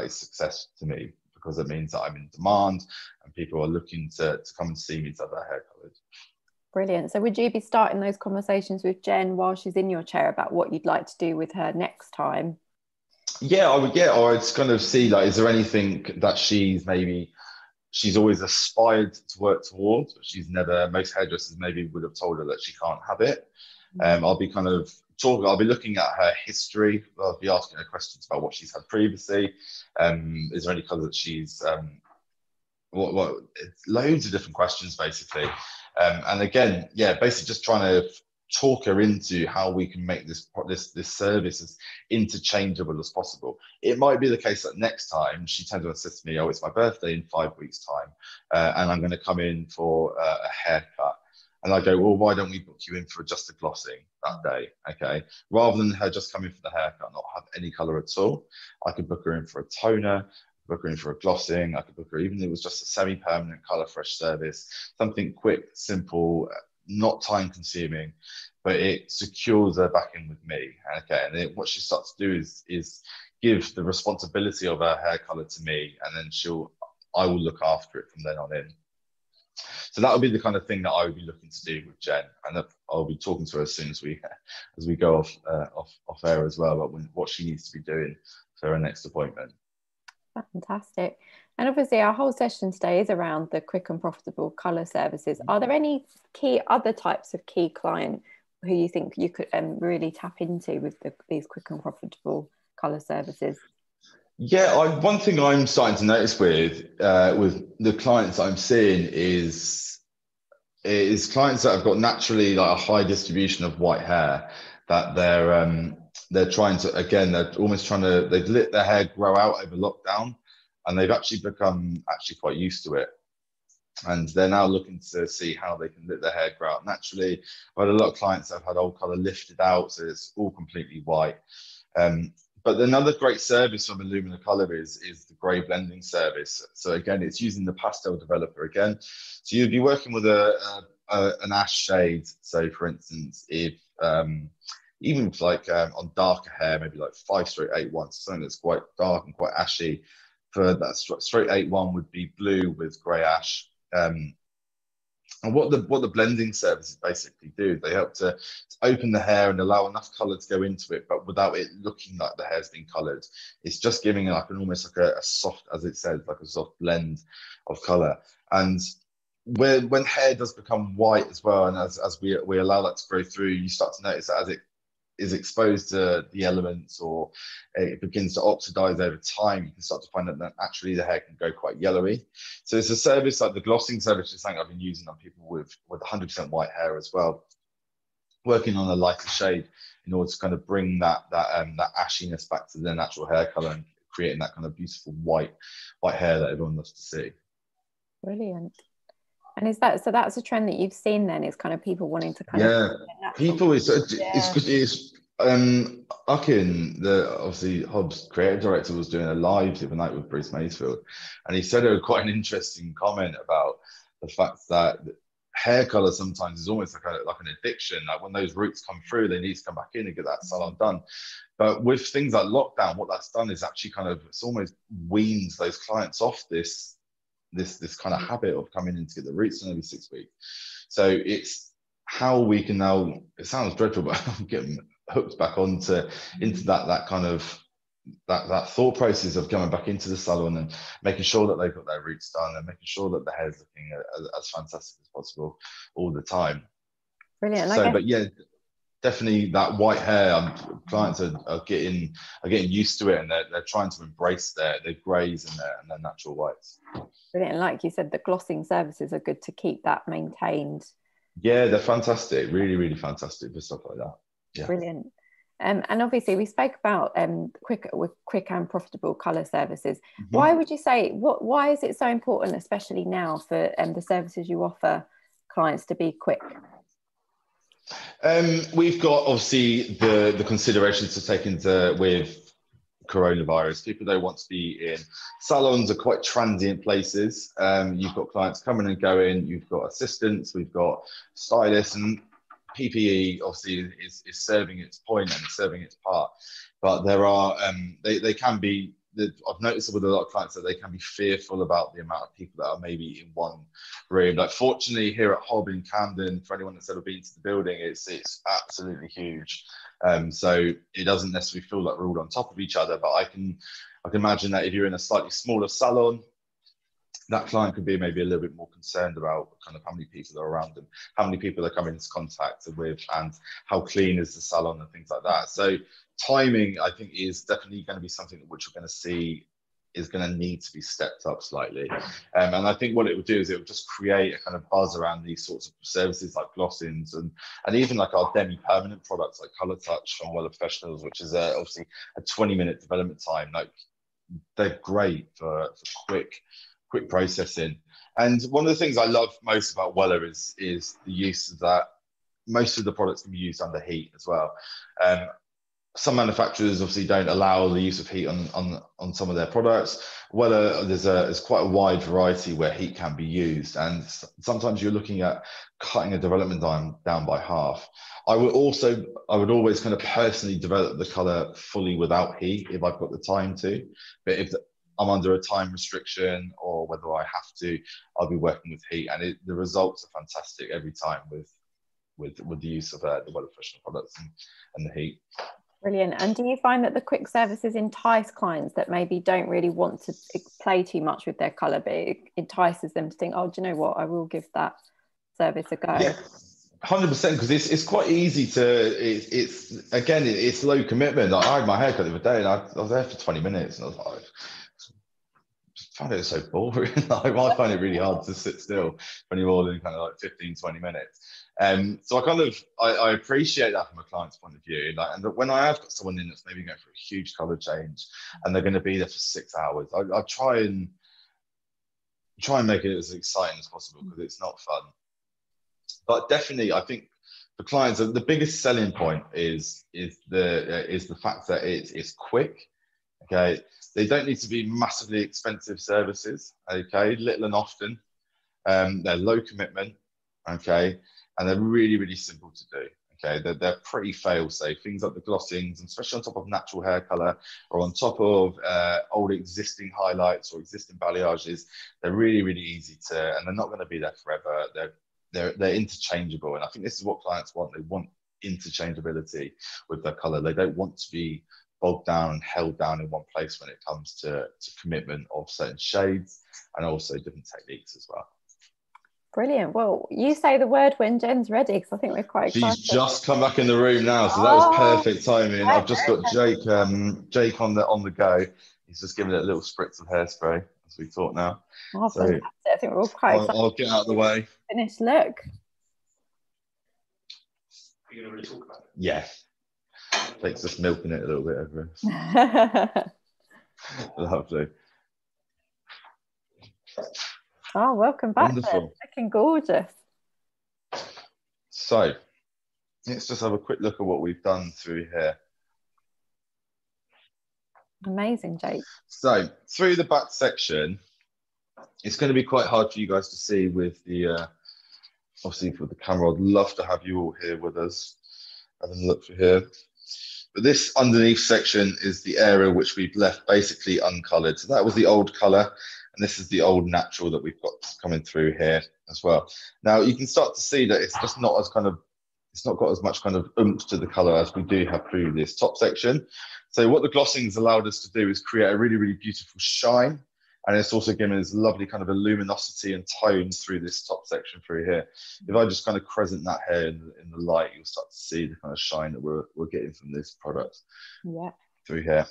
success to me, because it means that I'm in demand and people are looking to come and see me to have their hair coloured. Brilliant. So would you be starting those conversations with Jen while she's in your chair about what you'd like to do with her next time? Yeah, I would. Yeah, or I'd kind of see, like, is there anything that she's always aspired to work towards, but she's never, most hairdressers maybe would have told her that she can't have it. I'll be kind of talking, I'll be looking at her history. I'll be asking her questions about what she's had previously. Is there any colour that she's, loads of different questions, basically. And again, yeah, basically just trying to talk her into how we can make this service as interchangeable as possible. It might be the case that next time she turns around and says to me, oh, it's my birthday in 5 weeks' time, and I'm going to come in for a haircut. And I go, well, why don't we book you in for just a glossing that day? Okay. Rather than her just come in for the haircut and not have any colour at all, I could book her in for a toner, book her in for a glossing. I could book her, even if it was just a semi-permanent colour fresh service, something quick, simple, not time consuming, but it secures her back in with me. Okay. And what she starts to do is give the responsibility of her hair colour to me, and then I will look after it from then on in. So that would be the kind of thing that I would be looking to do with Jen, and I'll be talking to her as soon as we go off air as well about what she needs to be doing for her next appointment. Fantastic. And obviously our whole session today is around the quick and profitable colour services. Are there any other types of key client who you think you could really tap into with these quick and profitable colour services? Yeah, one thing I'm starting to notice with the clients I'm seeing is clients that have got naturally like a high distribution of white hair, that they're trying to, again, they've let their hair grow out over lockdown, and they've actually become quite used to it. And they're now looking to see how they can let their hair grow out naturally. I've had a lot of clients that have had old colour lifted out, so it's all completely white. But another great service from Illumina Colour is the grey blending service. So again, it's using the pastel developer again. So you'd be working with an ash shade. So for instance, if even like on darker hair, maybe like 5/8/1, something that's quite dark and quite ashy. For that straight 8/1 would be blue with grey ash. And what the blending services basically do, they help to open the hair and allow enough colour to go into it, but without it looking like the hair's been coloured. It's just giving like almost like a soft, as it says, like a soft blend of colour. And when hair does become white as well, and as we allow that to grow through, you start to notice that as it is exposed to the elements, or it begins to oxidize over time, you can start to find that actually the hair can go quite yellowy. So it's a service like the glossing service is something I've been using on people with 100% white hair as well, working on a lighter shade in order to kind of bring that ashiness back to their natural hair color and creating that kind of beautiful white hair that everyone loves to see. Brilliant. And that's a trend that you've seen then, is kind of people wanting to kind of people it's Uckin, obviously HOB's creative director, was doing a live the other night with Bruce Maysfield, and he said quite an interesting comment about the fact that hair color sometimes is almost like an addiction. Like when those roots come through, they need to come back in and get that salon done. But with things like lockdown, what that's done is actually it's almost weans those clients off this kind of habit of coming in to get the roots done every 6 weeks. So it's how we can now, it sounds dreadful, but getting hooked back into that kind of that thought process of coming back into the salon and making sure that they've got their roots done and making sure that the hair's looking as fantastic as possible all the time. Brilliant. So, but yeah, definitely that white hair, clients are getting used to it, and they're trying to embrace their greys and their natural whites. Brilliant. And like you said, the glossing services are good to keep that maintained. Yeah, they're fantastic. Really, really fantastic for stuff like that. Yeah. Brilliant. And obviously we spoke about quick and profitable colour services. Mm-hmm. Why would you say, why is it so important, especially now, for the services you offer clients to be quick? We've got obviously the considerations to take into with coronavirus. People don't want to be in salons are quite transient places. You've got clients coming and going. You've got assistants. We've got stylists, and PPE obviously is serving its point and serving its part. But there are they can be. I've noticed with a lot of clients that they can be fearful about the amount of people that are maybe in one room. Like fortunately here at HOB in Camden, for anyone that's ever been to the building, it's absolutely huge. So it doesn't necessarily feel like we're all on top of each other, but I can imagine that if you're in a slightly smaller salon, that client could be maybe a little bit more concerned about kind of how many people are around them, how many people are coming into contact with, and how clean is the salon and things like that. So timing, I think, is definitely going to be something which we're going to see is going to need to be stepped up slightly. And I think what it would do is it would just create a kind of buzz around these sorts of services like glossings and even like our demi-permanent products like Colour Touch from Wella Professionals, which is obviously a 20-minute development time. Like they're great for quick processing. And one of the things I love most about Wella is the use of that. Most of the products can be used under heat as well. Some manufacturers obviously don't allow the use of heat on some of their products. Wella, there's quite a wide variety where heat can be used, and sometimes you're looking at cutting a development time down by half. I would always kind of personally develop the color fully without heat if I've got the time to, but if I'm under a time restriction or whether I have to, I'll be working with heat, and the results are fantastic every time with the use of the Wella Professional products and the heat. Brilliant. And do you find that the quick services entice clients that maybe don't really want to play too much with their colour, but it entices them to think, oh, do you know what, I will give that service a go? Yeah, 100%, because it's quite easy to, it's low commitment. Like, I had my haircut the other day and I was there for 20 minutes and I was like, I found it so boring. Like, I find it really hard to sit still when you're more than kind of like 15, 20 minutes. So I appreciate that from a client's point of view. Like, and when I have got someone in that's maybe going for a huge colour change and they're going to be there for 6 hours, I try and make it as exciting as possible because it's not fun. But definitely, I think for clients, the biggest selling point is the fact that it's quick. Okay, they don't need to be massively expensive services. Okay, little and often. They're low commitment. Okay, and they're really, really simple to do. Okay, they're pretty fail-safe. Things like the glossings, and especially on top of natural hair color or on top of old existing highlights or existing balayages, they're really, really easy to, and they're not going to be there forever. They're interchangeable, and I think this is what clients want. They want interchangeability with their color. They don't want to be bogged down and held down in one place when it comes to commitment of certain shades and also different techniques as well. Brilliant. Well, you say the word when Jen's ready, because I think we're quite excited. She's just come back in the room now, so that was perfect timing. I've just got Jake on the go. He's just giving it a little spritz of hairspray as we talk now. Oh, so fantastic. I think we're all quite excited. I'll get out of the way. Finished look. Are you going to really talk about it? Yeah. Jake's just milking it a little bit over. Lovely. Oh, welcome back. Wonderful. Looking gorgeous. So let's just have a quick look at what we've done through here. Amazing, Jake. So through the back section, it's going to be quite hard for you guys to see with the, obviously for the camera. I'd love to have you all here with us. Having a look through here. But this underneath section is the area which we've left basically uncoloured. So that was the old colour, and this is the old natural that we've got coming through here as well. Now you can start to see that it's just not as kind of, it's not got as much kind of oomph to the colour as we do have through this top section. So what the glossings allowed us to do is create a really, really beautiful shine. And it's also given us lovely kind of a luminosity and tone through this top section through here. If I just kind of crescent that hair in the light, you'll start to see the kind of shine that we're getting from this product through here.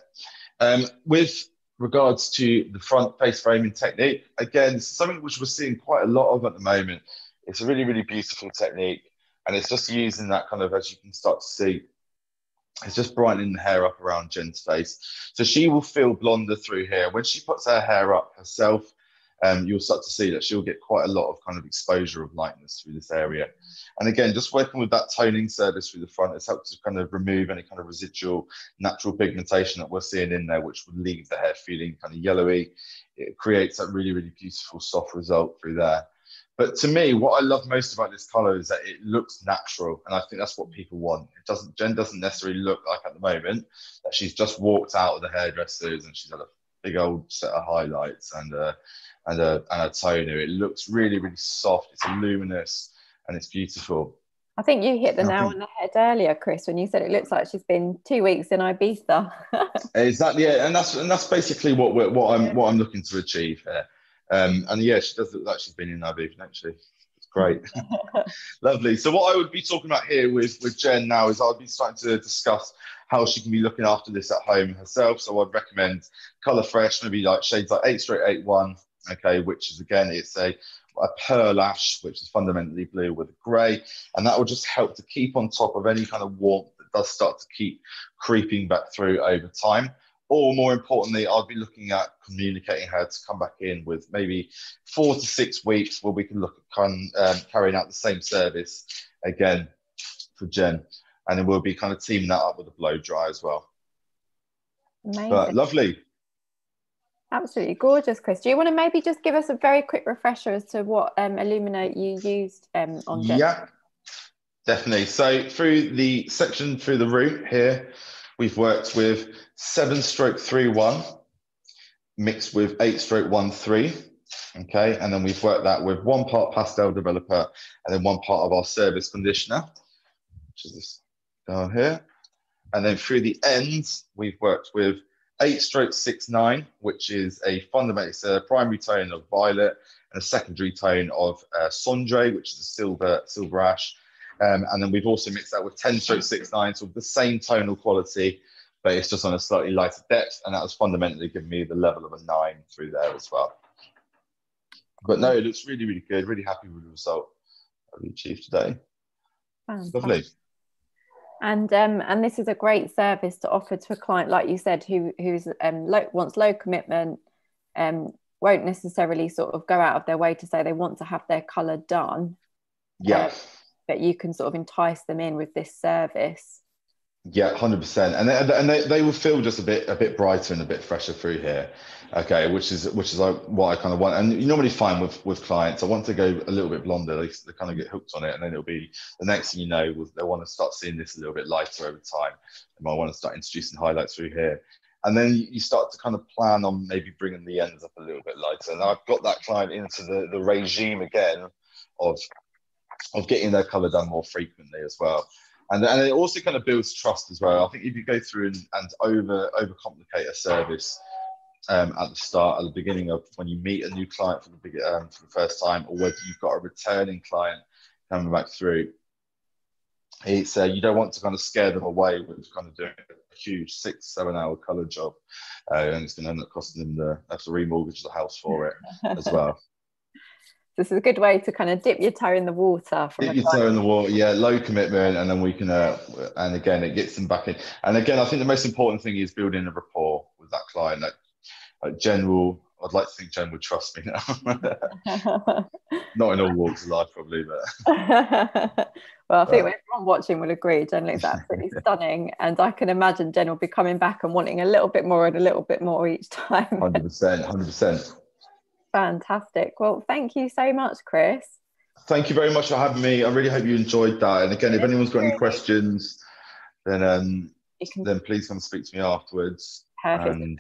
With regards to the front face framing technique, again, something which we're seeing quite a lot of at the moment. It's a really, really beautiful technique. And it's just using that kind of, as you can start to see, it's just brightening the hair up around Jen's face. So she will feel blonder through here. When she puts her hair up herself, you'll start to see that she'll get quite a lot of kind of exposure of lightness through this area. And again, just working with that toning service through the front, it's helped to kind of remove any kind of residual natural pigmentation that we're seeing in there, which would leave the hair feeling kind of yellowy. It creates that really, really beautiful soft result through there. But to me, what I love most about this color is that it looks natural, and I think that's what people want. Jen doesn't necessarily look like at the moment that she's just walked out of the hairdressers and she's had a big old set of highlights and a toner. It looks really, really soft. It's luminous and it's beautiful. I think you hit the nail on the head earlier, Chris, when you said it looks like she's been 2 weeks in Ibiza. Exactly, yeah, and that's basically what I'm looking to achieve here. And yeah, she does look like she's been in Ibiza, actually. It's great. Lovely. So what I would be talking about here with Jen now is I'll be starting to discuss how she can be looking after this at home herself. So I'd recommend Colour Fresh, maybe like shades like 8/81, okay, which is, again, it's a pearl ash, which is fundamentally blue with a grey, and that will just help to keep on top of any kind of warmth that does start to keep creeping back through over time. Or more importantly, I'll be looking at communicating her to come back in with maybe 4 to 6 weeks where we can look at carrying out the same service again for Jen. And then we'll be kind of teaming that up with a blow dry as well. Amazing. But lovely. Absolutely gorgeous, Chris. Do you want to maybe just give us a very quick refresher as to what Illumina you used on Jen? Yeah, definitely. So through the section, through the root here, we've worked with 7/31 mixed with 8/13, okay? And then we've worked that with 1 part pastel developer and then 1 part of our service conditioner, which is this down here. And then through the ends, we've worked with 8/69, which is a fundamental, primary tone of violet and a secondary tone of cendré, which is a silver ash. And then we've also mixed that with 10/69, so the same tonal quality, but it's just on a slightly lighter depth, and that was fundamentally giving me the level of a 9 through there as well. But no, it looks really, really good. Really happy with the result that we achieved today. Fantastic. Lovely. And this is a great service to offer to a client, like you said, who's wants low commitment, won't necessarily sort of go out of their way to say they want to have their colour done. Yeah. But you can sort of entice them in with this service. Yeah, 100%, and they will feel just a bit brighter and a bit fresher through here, okay, which is like what I kind of want. And you normally find with clients, I want to go a little bit blonder, they kind of get hooked on it, and then it'll be the next thing you know, they'll want to start seeing this a little bit lighter over time. They might want to start introducing highlights through here, and then you start to kind of plan on maybe bringing the ends up a little bit lighter. And I've got that client into the regime again of getting their color done more frequently as well. And it also kind of builds trust as well. I think if you go through and overcomplicate a service at the start, at the beginning of when you meet a new client for the first time, or whether you've got a returning client coming back through, it's you don't want to kind of scare them away with kind of doing a huge 6-7 hour color job, and it's going to end up costing them have to remortgage the house for it as well. This is a good way to kind of dip your toe in the water. Dip your toe in the water, yeah, low commitment, and then we can, and again, it gets them back in. And again, I think the most important thing is building a rapport with that client. Like Jen I'd like to think Jen would trust me now. Not in all walks of life, probably, but. Well, I think everyone watching will agree. Jen looks absolutely stunning, and I can imagine Jen will be coming back and wanting a little bit more and a little bit more each time. 100%, 100%. Fantastic. Well, thank you so much, Chris. Thank you very much for having me. I really hope you enjoyed that. And again, if anyone's got any questions, then please come speak to me afterwards. Perfect.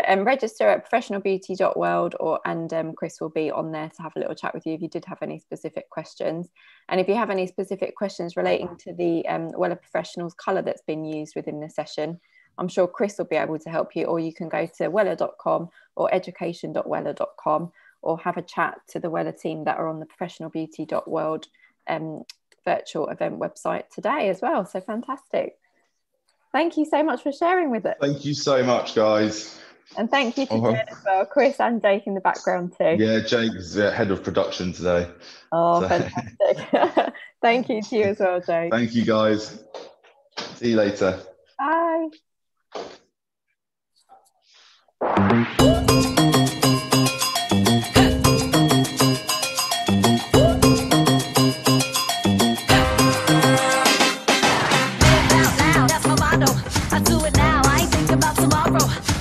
And register at professionalbeauty.world, and Chris will be on there to have a little chat with you if you did have any specific questions. And if you have any specific questions relating to the Wella Professionals colour that's been used within the session, I'm sure Chris will be able to help you, or you can go to wella.com or education.wella.com, or have a chat to the Wella team that are on the professionalbeauty.world virtual event website today as well. So fantastic. Thank you so much for sharing with us. Thank you so much, guys. And thank you to Jen as well, Chris and Jake in the background too. Yeah, Jake is head of production today. Oh, fantastic. Thank you to you as well, Jake. Thank you, guys. See you later. Bye. think about tomorrow.